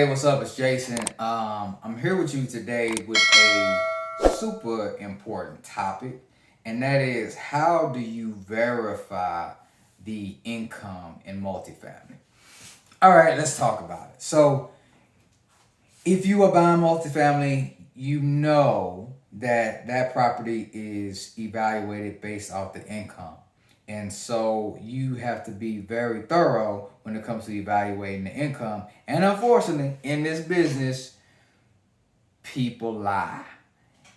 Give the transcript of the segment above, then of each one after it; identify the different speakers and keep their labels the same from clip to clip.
Speaker 1: Hey, what's up? It's Jason. I'm here with you today with a super important topic, and that is how do you verify the income in multifamily? All right, let's talk about it. So, if you are buying multifamily, you know that that property is evaluated based off the income. And so you have to be very thorough when it comes to evaluating the income. And unfortunately, in this business, people lie.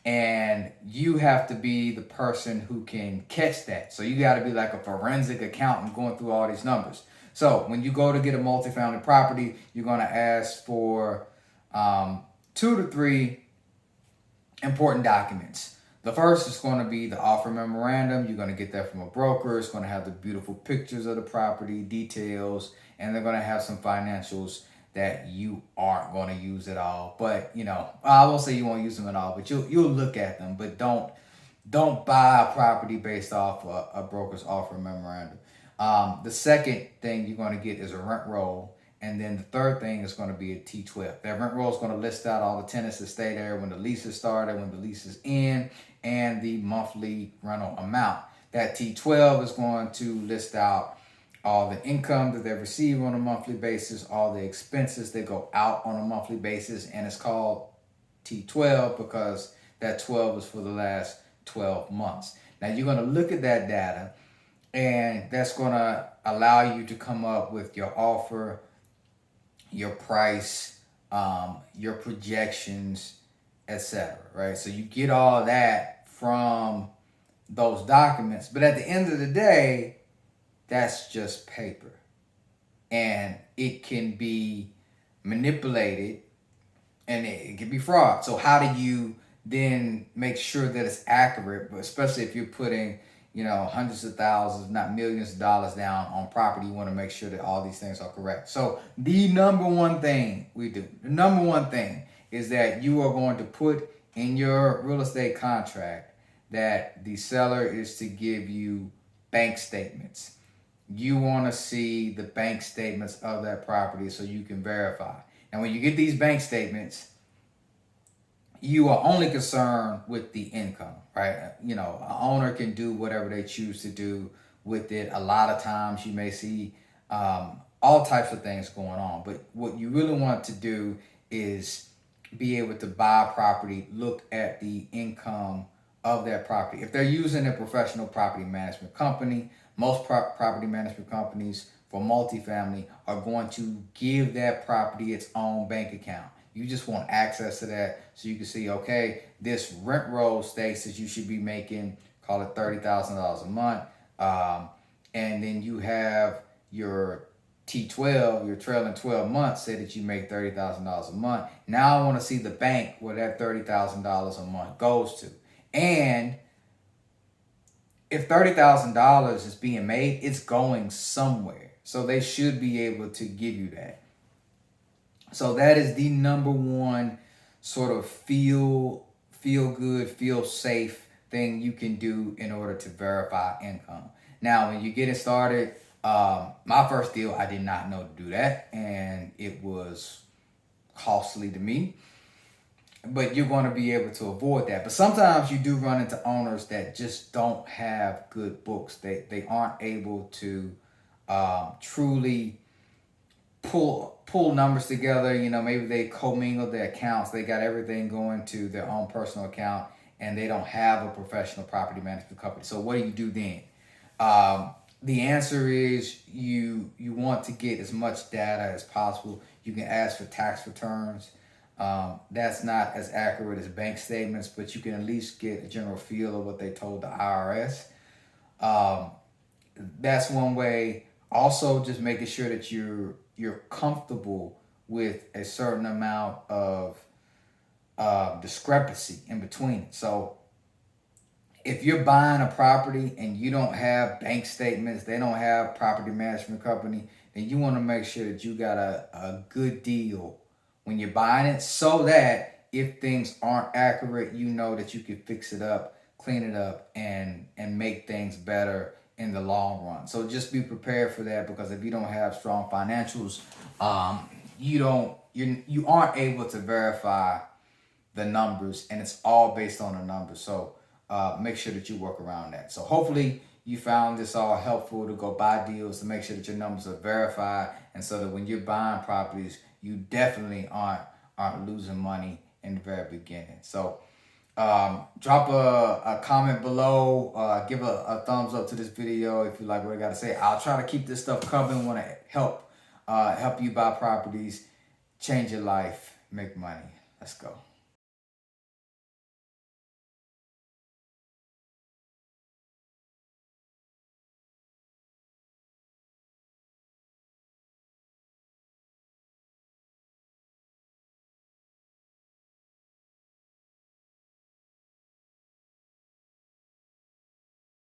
Speaker 1: And you have to be the person who can catch that. So you got to be like a forensic accountant going through all these numbers. So when you go to get a multifamily property, you're going to ask for 2 to 3 important documents. The first is going to be the offer memorandum. You're going to get that from a broker. It's going to have the beautiful pictures of the property, details, and they're going to have some financials that you aren't going to use at all. But I won't say you won't use them at all, but you'll look at them. But don't buy a property based off a broker's offer memorandum. The second thing you're going to get is a rent roll. And then the third thing is going to be a T12. That rent roll is going to list out all the tenants that stay there, when the lease is started, when the lease is in, and the monthly rental amount. That T12 is going to list out all the income that they receive on a monthly basis, all the expenses that go out on a monthly basis, and it's called T12 because that 12 is for the last 12 months. Now you're going to look at that data, and that's going to allow you to come up with your offer, your price, your projections, etc. Right? So you get all that from those documents, but at the end of the day, that's just paper, and it can be manipulated, and it can be fraud. So how do you then make sure that it's accurate? But especially if you're putting hundreds of thousands, not millions of dollars down on property, you want to make sure that all these things are correct. So the number one thing is that you are going to put in your real estate contract that the seller is to give you bank statements. You want to see the bank statements of that property so you can verify. And when you get these bank statements, you are only concerned with the income, right? An owner can do whatever they choose to do with it. A lot of times you may see all types of things going on, but what you really want to do is be able to buy a property, look at the income of that property. If they're using a professional property management company, most property management companies for multifamily are going to give that property its own bank account. You just want access to that so you can see, okay, this rent roll states that you should be making, call it $30,000 a month. And then you have your T12, your trailing 12 months, say that you make $30,000 a month. Now I want to see the bank where that $30,000 a month goes to. And if $30,000 is being made, it's going somewhere. So they should be able to give you that. So that is the number one sort of feel good, feel safe thing you can do in order to verify income. Now, when you get it started, my first deal, I did not know to do that, and it was costly to me. But you're going to be able to avoid that. But sometimes you do run into owners that just don't have good books. They aren't able to truly pull numbers together. Maybe they commingle their accounts. They got everything going to their own personal account, and they don't have a professional property management company. So what do you do then? The answer is you want to get as much data as possible. You can ask for tax returns. That's not as accurate as bank statements, but you can at least get a general feel of what they told the IRS. That's one way. Also, just making sure that you're comfortable with a certain amount of discrepancy in between it. So if you're buying a property and you don't have bank statements, they don't have property management company, then you want to make sure that you got a good deal when you're buying it, so that if things aren't accurate, you know that you can fix it up, clean it up, and make things better in the long run. So just be prepared for that, because if you don't have strong financials, you don't you aren't able to verify the numbers, and it's all based on the numbers. So make sure that you work around that. So hopefully you found this all helpful to go buy deals, to make sure that your numbers are verified, and so that when you're buying properties, you definitely aren't losing money in the very beginning. So drop a comment below, give a thumbs up to this video if you like what I got to say. I'll try to keep this stuff coming. Want to help you buy properties, change your life, make money. Let's go.